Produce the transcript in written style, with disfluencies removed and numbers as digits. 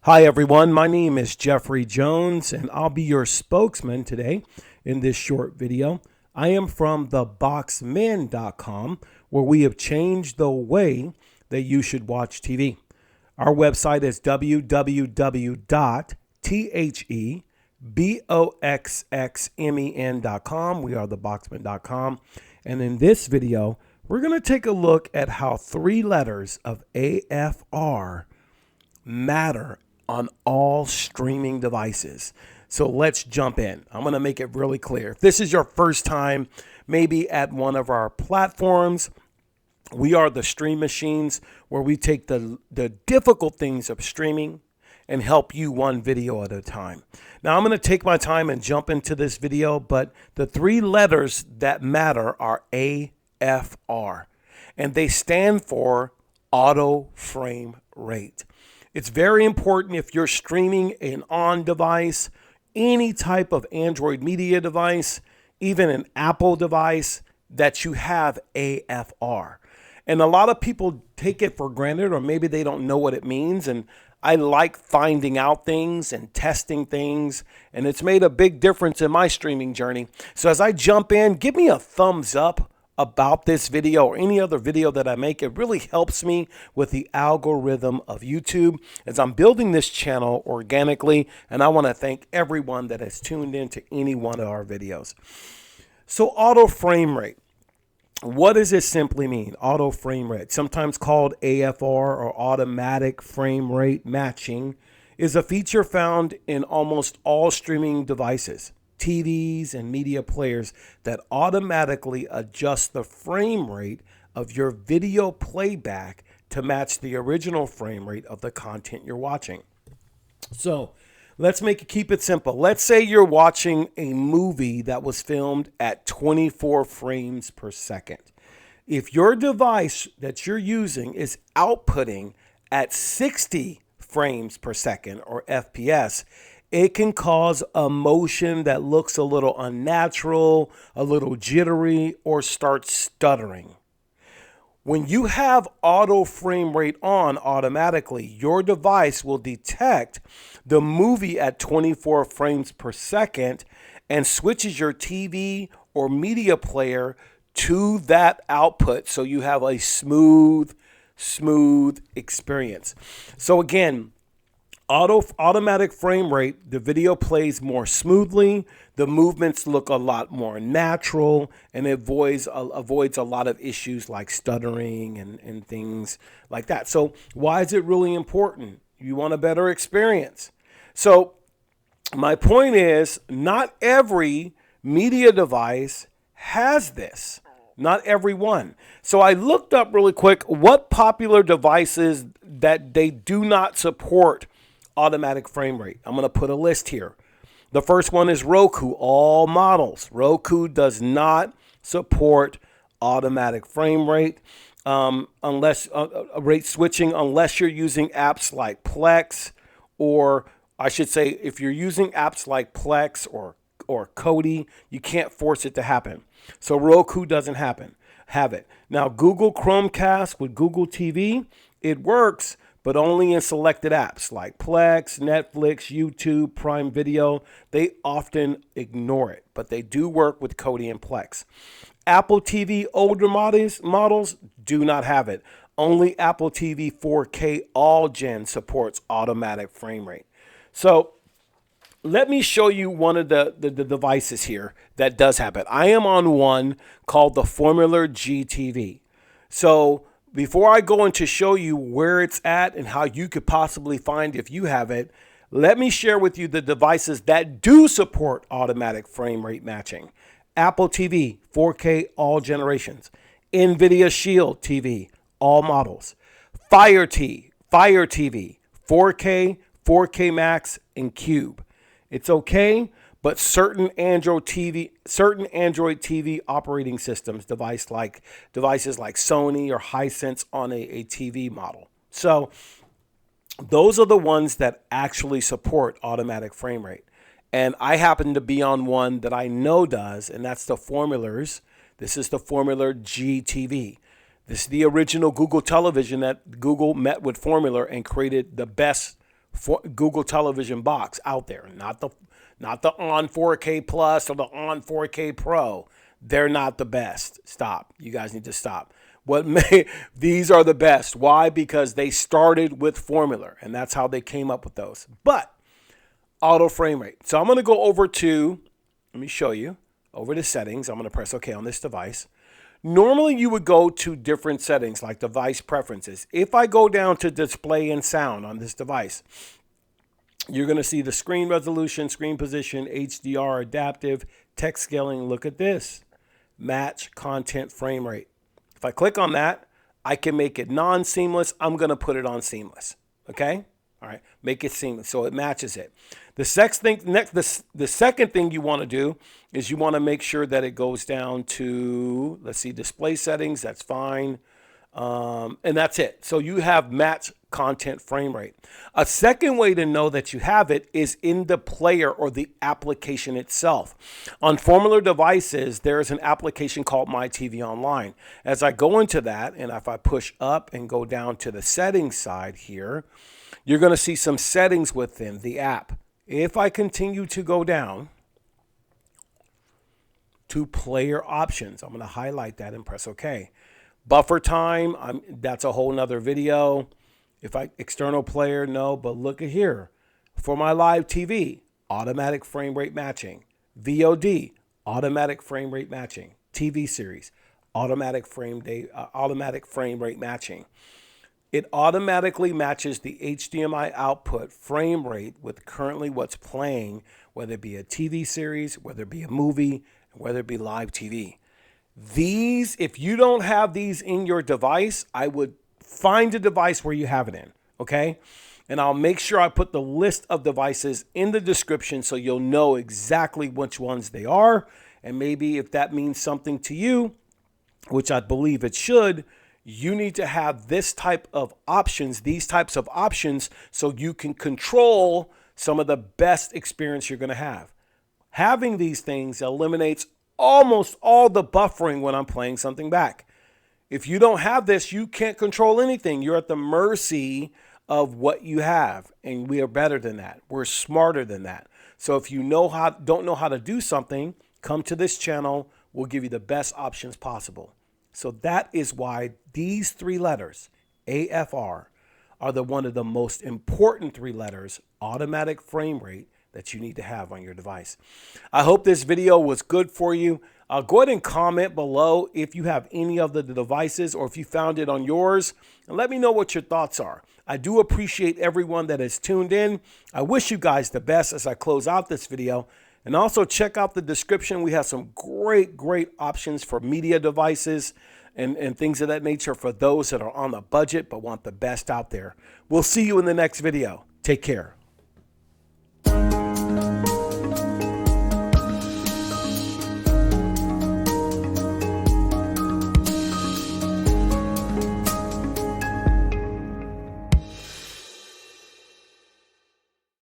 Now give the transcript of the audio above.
Hi everyone, my name is Jeffrey Jones and I'll be your spokesman today in this short video. I am from theboxmen.com, where we have changed the way that you should watch TV. Our website is www.theboxxmen.com. We are theboxmen.com. And in this video, we're going to take a look at how three letters of AFR matter on all streaming devices. So let's jump in. I'm going to make it really clear. If this is your first time, maybe at one of our platforms, we are the Stream Machines, where we take the difficult things of streaming and help you one video at a time. Now I'm going to take my time and jump into this video, but the three letters that matter are AFR, and they stand for auto frame rate. It's very important if you're streaming an on-device, any type of Android media device, even an Apple device, that you have AFR. And a lot of people take it for granted, or maybe they don't know what it means. And I like finding out things and testing things, and it's made a big difference in my streaming journey. So as I jump in, give me a thumbs up about this video or any other video that I make. It really helps me with the algorithm of YouTube as I'm building this channel organically, and I want to thank everyone that has tuned in to any one of our videos. So auto frame rate, what does it simply mean? Auto frame rate, sometimes called AFR or automatic frame rate matching, is a feature found in almost all streaming devices, TVs and media players, that automatically adjust the frame rate of your video playback to match the original frame rate of the content you're watching. So let's keep it simple. Let's say you're watching a movie that was filmed at 24 frames per second. If your device that you're using is outputting at 60 frames per second, or FPS, it can cause a motion that looks a little unnatural, a little jittery, or start stuttering. When you have auto frame rate on automatically, your device will detect the movie at 24 frames per second and switches your TV or media player to that output, so you have a smooth experience. So again, automatic frame rate, the video plays more smoothly, the movements look a lot more natural, and it avoids a lot of issues like stuttering and things like that. So why is it really important? You want a better experience. So my point is, not every media device has this. Not every one. So I looked up really quick what popular devices that they do not support automatic frame rate. I'm going to put a list here. The first one is Roku, all models. Roku does not support automatic frame rate unless rate switching, unless you're using apps like Plex, or I should say, if you're using apps like Plex or Kodi, you can't force it to happen. So Roku doesn't have it. Now Google Chromecast with Google TV, it works, but only in selected apps like Plex, Netflix, YouTube, Prime Video. They often ignore it, but they do work with Kodi and Plex. Apple TV older models do not have it. Only Apple TV 4K All Gen supports automatic frame rate. So let me show you one of the devices here that does have it. I am on one called the Formula G TV. So before I go into show you where it's at and how you could possibly find if you have it, let me share with you the devices that do support automatic frame rate matching. Apple TV, 4K, all generations. NVIDIA Shield TV, all models. Fire TV, 4K, 4K Max, and Cube. It's okay, but certain Android TV operating systems, devices like Sony or Hisense on a TV model. So those are the ones that actually support automatic frame rate. And I happen to be on one that I know does, and that's the Formulars. This is the Formula G TV. This is the original Google television that Google met with Formula and created the best Google television box out there, not the On 4K Plus or the On 4K Pro. They're not the best. Stop. You guys need to stop. These are the best. Why? Because they started with formula, and that's how they came up with those. But auto frame rate. So I'm going to go over to, let me show you, over to settings. I'm going to press OK on this device. Normally, you would go to different settings like device preferences. If I go down to display and sound on this device, you're going to see the screen resolution, screen position, HDR, adaptive, text scaling. Look at this. Match content frame rate. If I click on that, I can make it non-seamless. I'm going to put it on seamless. Okay? All right. Make it seamless so it matches it. The second thing you want to do is you want to make sure that it goes down to, let's see, display settings. That's fine. And that's it. So you have match content frame rate. A second way to know that you have it is in the player or the application itself. On Formula devices, there's an application called My TV Online. As I go into that, and if I push up and go down to the settings side here, you're going to see some settings within the app. If I continue to go down to player options, I'm going to highlight that and press OK. Buffer time, that's a whole nother video. If I external player, no, but look at here. For my live TV, automatic frame rate matching. VOD, automatic frame rate matching. TV series, automatic frame rate matching. It automatically matches the HDMI output frame rate with currently what's playing, whether it be a TV series, whether it be a movie, whether it be live TV. These, if you don't have these in your device, I would find a device where you have it in, okay? And I'll make sure I put the list of devices in the description so you'll know exactly which ones they are. And maybe if that means something to you, which I believe it should, you need to have this type of options, these types of options, so you can control some of the best experience you're going to have. Having these things eliminates almost all the buffering when I'm playing something back. If you don't have this, you can't control anything. You're at the mercy of what you have, and we are better than that. We're smarter than that. So if you don't know how to do something, come to this channel. We'll give you the best options possible. So that is why these three letters, AFR, are one of the most important three letters, automatic frame rate, that you need to have on your device. I hope this video was good for you. Go ahead and comment below if you have any of the devices or if you found it on yours, and let me know what your thoughts are. I do appreciate everyone that has tuned in. I wish you guys the best as I close out this video. And also check out the description. We have some great options for media devices and things of that nature for those that are on a budget but want the best out there. We'll see you in the next video. Take care.